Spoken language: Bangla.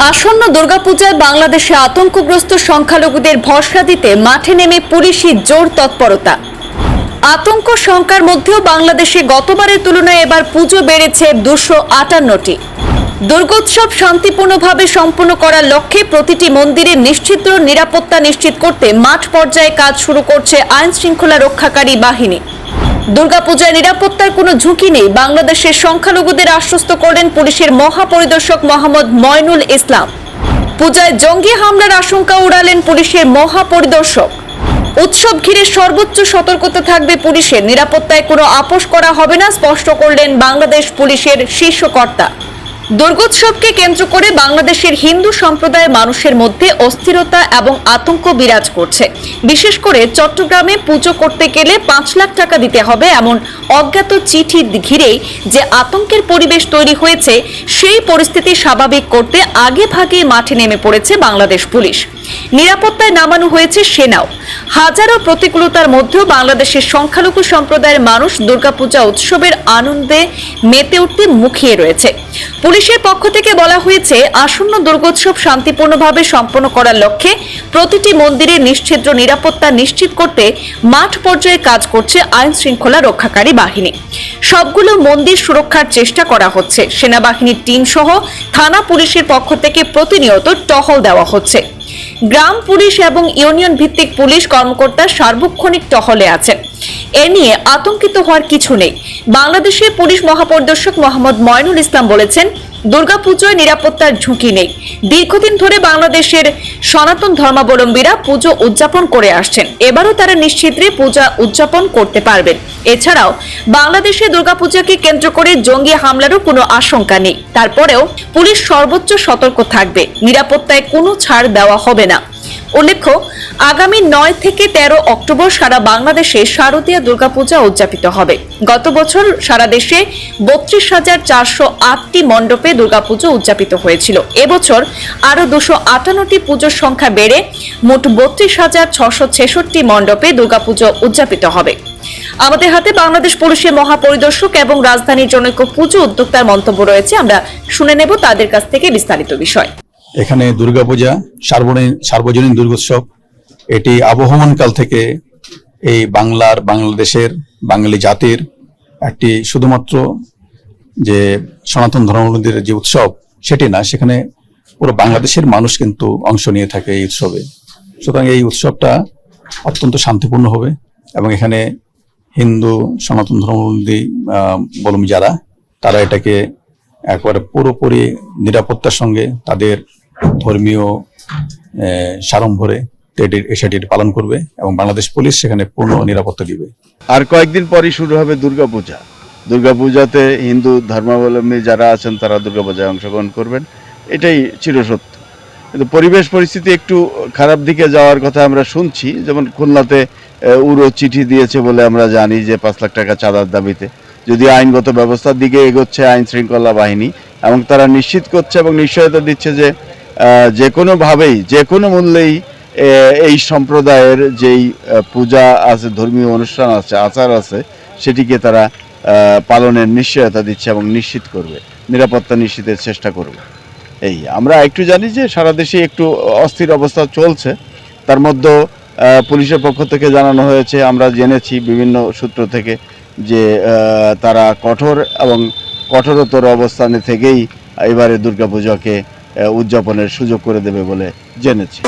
আসন্ন দুর্গাপূজায় বাংলাদেশে আতঙ্কগ্রস্ত সংখ্যালঘুদের ভরসা দিতে মাঠে নেমে পুলিশের জোর তৎপরতা। আতঙ্ক শঙ্কার মধ্যেও বাংলাদেশে গতবারের তুলনায় এবার পুজো বেড়েছে 258টি। দুর্গোৎসব শান্তিপূর্ণভাবে সম্পন্ন করার লক্ষ্যে প্রতিটি মন্দিরে নিশ্চিত নিরাপত্তা নিশ্চিত করতে মাঠ পর্যায়ে কাজ শুরু করছে আইন শৃঙ্খলা রক্ষাকারী বাহিনী। দুর্গাপূজায় নিরাপত্তার কোনো ঝুঁকি নেই, বাংলাদেশের সংখ্যালঘুদের আশ্বস্ত করলেন পুলিশের মহাপরিদর্শক মোহাম্মদ ময়নুল ইসলাম। পূজায় জঙ্গি হামলার আশঙ্কা উড়ালেন পুলিশের মহাপরিদর্শক। উৎসব ঘিরে সর্বোচ্চ সতর্কতা থাকবে পুলিশের, নিরাপত্তায় কোনো আপোষ করা হবে না, স্পষ্ট করলেন বাংলাদেশ পুলিশের শীর্ষ কর্তা। দুর্গোৎসবকে কেন্দ্র করে বাংলাদেশের হিন্দু সম্প্রদায়ের মানুষের মধ্যে অস্থিরতা এবং আতঙ্ক বিরাজ করছে। বিশেষ করে চট্টগ্রামে পুজো করতে গেলে 5 লাখ টাকা দিতে হবে এমন অজ্ঞাত চিঠি ঘিরেই যে আতঙ্কের পরিবেশ তৈরি হয়েছে, সেই পরিস্থিতি স্বাভাবিক করতে আগে ভাগে মাঠে নেমে পড়েছে বাংলাদেশ পুলিশ। নিরাপত্তায় নামানো হয়েছে সেনাও। হাজারো প্রতিকূলতার মধ্যেও বাংলাদেশের সংখ্যালঘু সম্প্রদায়ের মানুষ দুর্গাপূজা উৎসবের আনন্দে মেতে উঠতে মুখিয়ে রয়েছে। পুলিশের পক্ষ থেকে বলা হয়েছে, আসন্ন দুর্গোৎসব শান্তিপূর্ণভাবে সম্পন্ন করার লক্ষ্যে প্রতিটি মন্দিরে নিশ্ছিদ্র নিরাপত্তা নিশ্চিত করতে মাঠ পর্যায়ে কাজ করছে আইন শৃঙ্খলা রক্ষাকারী বাহিনী। সবগুলো মন্দির সুরক্ষার চেষ্টা করা হচ্ছে। সেনাবাহিনীর টিম সহ থানা পুলিশের পক্ষ থেকে প্রতিনিয়ত টহল দেওয়া হচ্ছে। গ্রাম পুলিশ এবং ইউনিয়ন ভিত্তিক পুলিশ কর্মকর্তা সার্বক্ষণিক টহলে আছেন। এ নিয়ে আতঙ্কিত হওয়ার কিছু নেই। বাংলাদেশের পুলিশ মহাপরিদর্শক মোহাম্মদ ময়নুল ইসলাম বলেছেন, দুর্গাপূজায় নিরাপত্তার ঝুঁকি নেই। দীর্ঘদিন ধরে বাংলাদেশের সনাতন ধর্মাবলম্বীরা পুজো উদযাপন করে আসছেন, এবারও তারা নিশ্চিন্তে পূজা উদযাপন করতে পারবেন। এছাড়াও বাংলাদেশে দুর্গাপূজাকে কেন্দ্র করে জঙ্গি হামলারও কোনো আশঙ্কা নেই। তারপরেও পুলিশ সর্বোচ্চ সতর্ক থাকবে, নিরাপত্তায় কোনো ছাড় দেওয়া হবে না। উল্লেখ্য, আগামী 9 থেকে 13 অক্টোবর সারা বাংলাদেশে শারদীয়া দুর্গাপূজা উদযাপিত হবে। গত বছর সারা দেশে 32,408টি মণ্ডপে দুর্গাপুজো উদযাপিত হয়েছিল। এবছর আরো 258টি পুজোর সংখ্যা বেড়ে মোট 32,666টি মণ্ডপে দুর্গাপুজো উদযাপিত হবে। আমাদের হাতে বাংলাদেশ পুলিশের মহাপরিদর্শক এবং রাজধানীর জনৈক পুজো উদ্যোক্তার মন্তব্য রয়েছে, আমরা শুনে নেব তাদের কাছ থেকে বিস্তারিত বিষয়। এখানে দুর্গাপূজা সার্বজনীন দুর্গোৎসব, এটি আবহমান কাল থেকে এই বাংলাদেশের বাঙালি জাতির একটি শুধুমাত্র যে সনাতন ধর্মাবলম্বীদের যে উৎসব সেটি না, সেখানে পুরো বাংলাদেশের মানুষ কিন্তু অংশ নিয়ে থাকে এই উৎসবে। সুতরাং এই উৎসবটা অত্যন্ত শান্তিপূর্ণ হবে এবং এখানে হিন্দু সনাতন ধর্মাবলম্বী যারা, তারা এটাকে একবারে পুরোপুরি নিরাপত্তার সঙ্গে তাদের ধর্মীয় সাড়ম্বরে সেটি পালন করবে এবং বাংলাদেশ পুলিশ সেখানে পূর্ণ নিরাপত্তা দিবে। আর কয়েকদিন পরই শুরু হবে দুর্গাপূজা। দুর্গাপূজাতে হিন্দু ধর্মাবলম্বী যারা আছেন তারা দুর্গাপূজায় অংশগ্রহণ করবেন, এটাই চিরসত্য। কিন্তু পরিবেশ পরিস্থিতি একটু খারাপ দিকে যাওয়ার কথা আমরা শুনছি। যেমন খুলনাতে উড়ো চিঠি দিয়েছে বলে আমরা জানি যে 5 লাখ টাকা চাঁদার দাবিতে। যদি আইনগত ব্যবস্থার দিকে এগোচ্ছে আইন শৃঙ্খলা বাহিনী এবং তারা নিশ্চিত করছে এবং নিশ্চয়তা দিচ্ছে যে যে কোনোভাবেই যে কোনো মূল্যেই এই সম্প্রদায়ের যেই পূজা আছে, ধর্মীয় অনুষ্ঠান আছে, আচার আছে, সেটিকে তারা পালনের নিশ্চয়তা দিচ্ছে এবং নিশ্চিত করবে, নিরাপত্তা নিশ্চিতের চেষ্টা করবে। এই আমরা একটু জানি যে সারা দেশে একটু অস্থির অবস্থা চলছে। তার মধ্যে পুলিশের পক্ষ থেকে জানানো হয়েছে, আমরা জেনেছি বিভিন্ন সূত্র থেকে, যে তারা কঠোর এবং কঠোরতর অবস্থানে থেকেই এবারে দুর্গাপূজাকে উদযাপনের সুযোগ করে দেবে বলে জেনেছি।